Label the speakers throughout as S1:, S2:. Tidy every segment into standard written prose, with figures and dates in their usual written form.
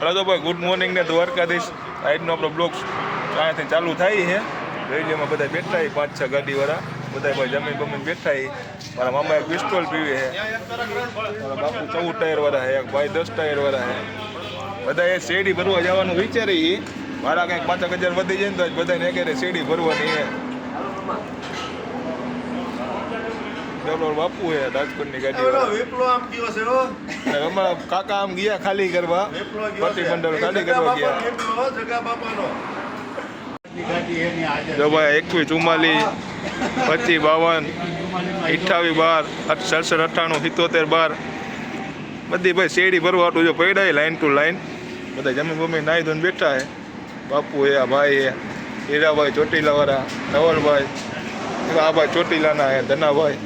S1: હાલો તો ભાઈ good morning ને દ્વારકાધીશ. આજનો આપણો બ્લોગ અહીંયાથી ચાલુ થાય છે. રેલીમાં બધા બેઠા 5-6 ગાડીવાળા બધા ભાઈ જમીન બમીન બેઠા. મારા મામા એક પિસ્તોલ પીવે છે, મારા બાપુ 14 ટાયરવાળા છે, એક ભાઈ 10 ટાયરવાળા છે. બધા એ શેરડી ભરવા જવાનું વિચારી. મારા કંઈક 5,000 વધી જાય ને તો બધાને એક શેરડી ભરવાની છે. બાપુ છે રાજકોટની ગાડી. અમારા કાકા આમ ગયા ખાલી કરવા, પ્રતિમંડળ ખાલી કરવા ગયા. જો ભાઈ 21, 44, 25, 52, 28, 12, 67, 98, 77, 12 બધી ભાઈ શેરડી ભરવા જો પડ્યા લાઈન ટુ લાઈન. બધા જમીન બમીન નાહી ધોઈને બેઠા છે. બાપુ એ આ ભાઈ એ હીરાભાઈ ચોટીલાવાળા, નવલભાઈ, આ ભાઈ ચોટીલાના હે, ધનાભાઈ,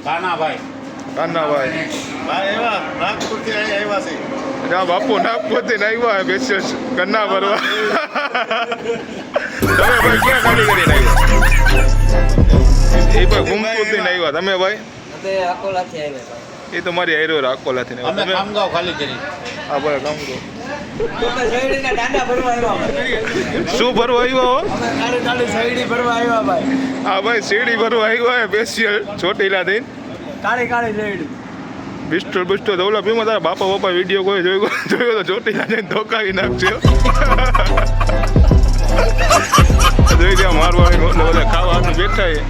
S1: કાનાભાઈ બાપુ નાગપુરથી આવ્યા સ્પેશિયલ ગન્ના ભરવા. તમે ભાઈ ક્યાં ગાડી કરીને આવ્યા? એ ભાઈ ગુમપુરથી આવ્યા. તમે ભાઈ? એ તો મારી હાઈરો અકોલાથી હા ભાઈ કામગાવ. શું ભરવા આવ્યા? હા ભાઈ શેરડી ભરવા આવ્યા સ્પેશિયલ ચોટીલાથી. બિસ્ટોલ ઓલા પીમાં તારા બાપા વિડીયો કોઈ જોયો તો ચોટીલા જઈને ધોકાવી નાખજો. જોઈ ત્યાં મારવાડી બધા ખાવા બેઠા છે.